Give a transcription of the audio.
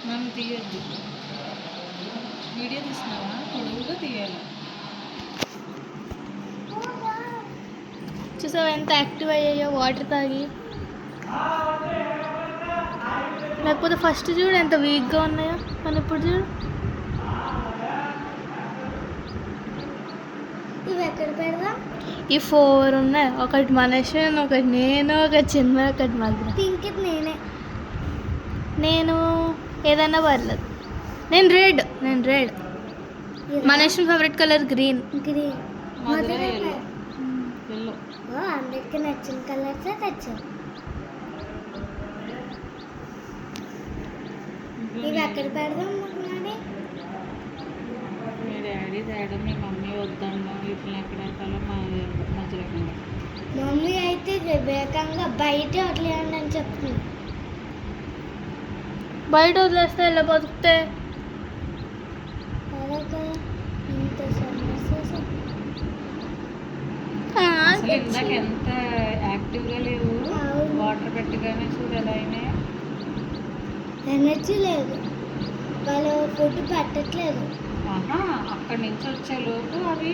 నన్ను తీయద్దు, వీడియో తీసినావా? పొడుగుగా తీయాలి. చూసావా ఎంత యాక్టివ్ అయ్యాయో వాటర్ తాగి. లేకపోతే ఫస్ట్ చూడు ఎంత వీక్గా ఉన్నాయో, కానీ ఇప్పుడు చూడు. ఇవి ఎక్కడ పెడదాం? ఈ 4 ఉన్నాయి. ఒకటి మనషన్, ఒకటి నేను, ఒకటి చిన్న, ఒకటి మధ్య. పింక్ నేనే. నేను ఏదైనా పర్లేదు. నేను రెడ్. మనషన్ favourite colour green. Green. Madhura yellow. అందరికి నచ్చిన కలర్సే తెచ్చాం. ఇవి ఎక్కడ పెడదాం? మీ డాడీ తేడం, మీ మమ్మీ వద్దన్నా, వీటిని ఎక్కడ పెట్టాలో మధ్యలో. మమ్మీ అయితే వివేకంగా బయట వదిలేయండి అని చెప్తుంది. బయట వదిలేస్తే ఎలా బతుకుతే? అలాగా ఇంత సమస్య. అసలు ఇందాక ఎంత యాక్టివ్గా లేవు. వాటర్ పెట్టగానే చూడు ఎలా అయినాయి. ఎనర్జీ లేదు, వాళ్ళు ఫుడ్ పెట్టట్లేదు. అక్కడి నుంచి వచ్చే లోపు అవి